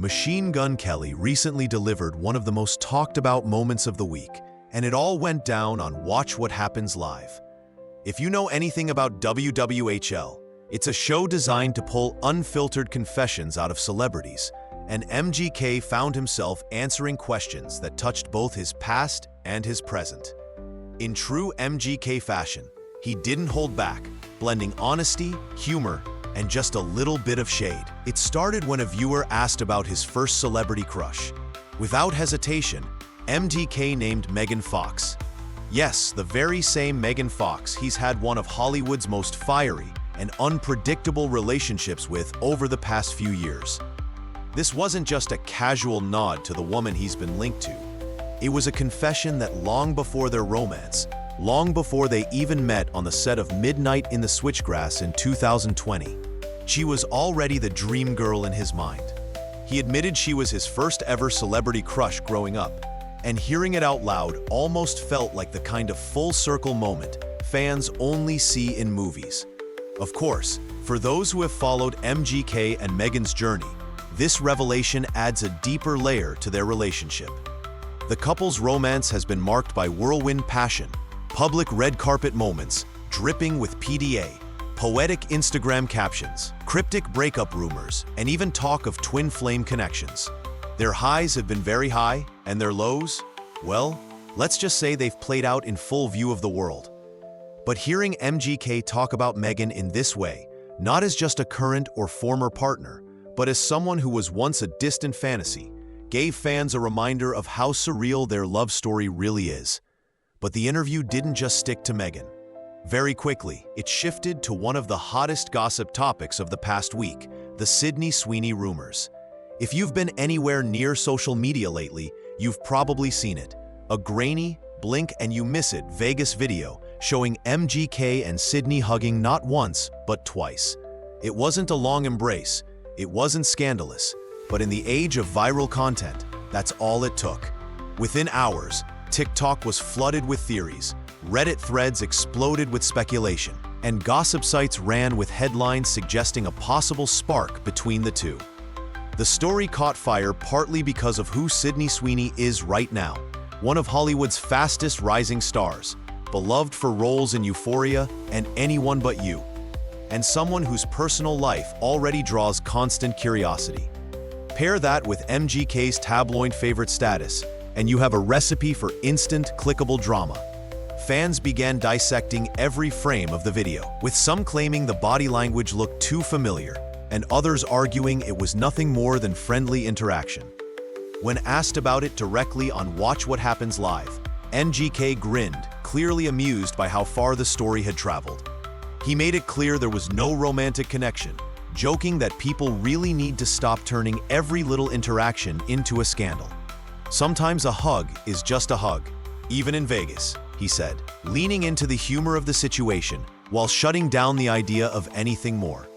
Machine Gun Kelly recently delivered one of the most talked about moments of the week, and it all went down on Watch What Happens Live. If you know anything about WWHL, it's a show designed to pull unfiltered confessions out of celebrities, and MGK found himself answering questions that touched both his past and his present. In true MGK fashion, he didn't hold back, blending honesty, humor, and just a little bit of shade. It started when a viewer asked about his first celebrity crush. Without hesitation, MGK named Megan Fox. Yes, the very same Megan Fox he's had one of Hollywood's most fiery and unpredictable relationships with over the past few years. This wasn't just a casual nod to the woman he's been linked to. It was a confession that long before their romance, long before they even met on the set of Midnight in the Switchgrass in 2020, she was already the dream girl in his mind. He admitted she was his first ever celebrity crush growing up, and hearing it out loud almost felt like the kind of full-circle moment fans only see in movies. Of course, for those who have followed MGK and Megan's journey, this revelation adds a deeper layer to their relationship. The couple's romance has been marked by whirlwind passion, public red carpet moments, dripping with PDA, poetic Instagram captions, cryptic breakup rumors, and even talk of twin flame connections. Their highs have been very high, and their lows, well, let's just say they've played out in full view of the world. But hearing MGK talk about Megan in this way, not as just a current or former partner, but as someone who was once a distant fantasy, gave fans a reminder of how surreal their love story really is. But the interview didn't just stick to Megan. Very quickly, it shifted to one of the hottest gossip topics of the past week, the Sydney Sweeney rumors. If you've been anywhere near social media lately, you've probably seen it. A grainy, blink and you miss it Vegas video showing MGK and Sydney hugging not once, but twice. It wasn't a long embrace, it wasn't scandalous, but in the age of viral content, that's all it took. Within hours, TikTok was flooded with theories, Reddit threads exploded with speculation, and gossip sites ran with headlines suggesting a possible spark between the two. The story caught fire partly because of who Sydney Sweeney is right now, one of Hollywood's fastest rising stars, beloved for roles in Euphoria and Anyone But You, and someone whose personal life already draws constant curiosity. Pair that with MGK's tabloid favorite status, and you have a recipe for instant, clickable drama. Fans began dissecting every frame of the video, with some claiming the body language looked too familiar, and others arguing it was nothing more than friendly interaction. When asked about it directly on Watch What Happens Live, MGK grinned, clearly amused by how far the story had traveled. He made it clear there was no romantic connection, joking that people really need to stop turning every little interaction into a scandal. Sometimes a hug is just a hug, even in Vegas, he said, leaning into the humor of the situation while shutting down the idea of anything more.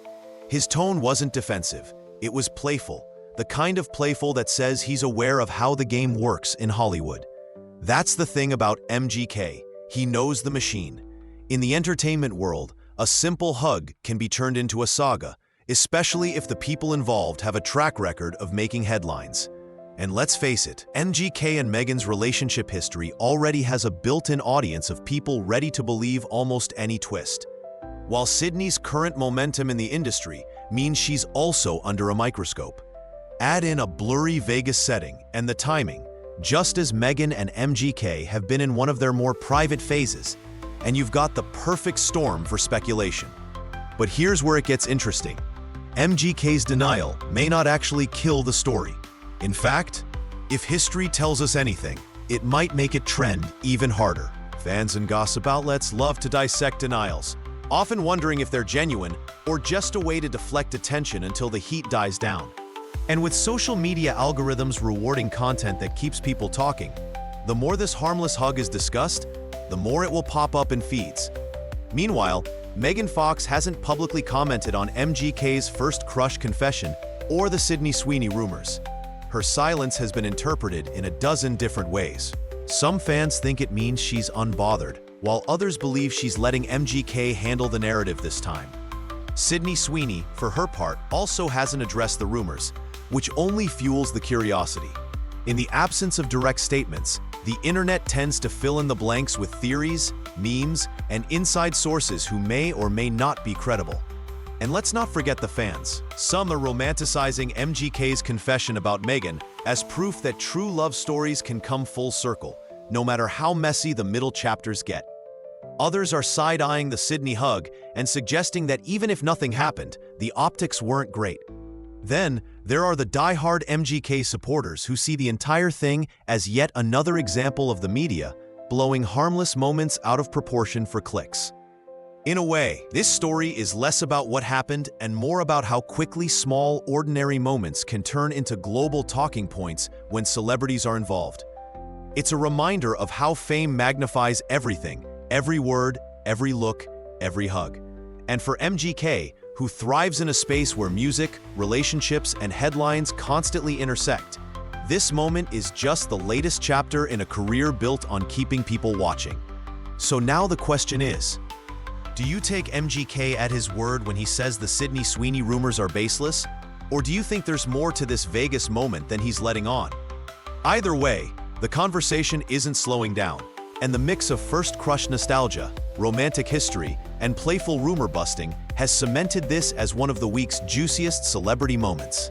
His tone wasn't defensive, it was playful, the kind of playful that says he's aware of how the game works in Hollywood. That's the thing about MGK, he knows the machine. In the entertainment world, a simple hug can be turned into a saga, especially if the people involved have a track record of making headlines. And let's face it, MGK and Megan's relationship history already has a built-in audience of people ready to believe almost any twist. While Sydney's current momentum in the industry means she's also under a microscope. Add in a blurry Vegas setting and the timing, just as Megan and MGK have been in one of their more private phases, and you've got the perfect storm for speculation. But here's where it gets interesting. MGK's denial may not actually kill the story. In fact, if history tells us anything, it might make it trend even harder. Fans and gossip outlets love to dissect denials, often wondering if they're genuine or just a way to deflect attention until the heat dies down. And with social media algorithms rewarding content that keeps people talking, the more this harmless hug is discussed, the more it will pop up in feeds. Meanwhile, Megan Fox hasn't publicly commented on MGK's first crush confession or the Sydney Sweeney rumors. Her silence has been interpreted in a dozen different ways. Some fans think it means she's unbothered, while others believe she's letting MGK handle the narrative this time. Sydney Sweeney, for her part, also hasn't addressed the rumors, which only fuels the curiosity. In the absence of direct statements, the internet tends to fill in the blanks with theories, memes, and inside sources who may or may not be credible. And let's not forget the fans. Some are romanticizing MGK's confession about Meghan as proof that true love stories can come full circle, no matter how messy the middle chapters get. Others are side-eyeing the Sydney hug and suggesting that even if nothing happened, the optics weren't great. Then, there are the die-hard MGK supporters who see the entire thing as yet another example of the media blowing harmless moments out of proportion for clicks. In a way, this story is less about what happened and more about how quickly small, ordinary moments can turn into global talking points when celebrities are involved. It's a reminder of how fame magnifies everything, every word, every look, every hug. And for MGK, who thrives in a space where music, relationships, and headlines constantly intersect, this moment is just the latest chapter in a career built on keeping people watching. So now the question is, do you take MGK at his word when he says the Sydney Sweeney rumors are baseless? Or do you think there's more to this Vegas moment than he's letting on? Either way, the conversation isn't slowing down, and the mix of first crush nostalgia, romantic history, and playful rumor busting has cemented this as one of the week's juiciest celebrity moments.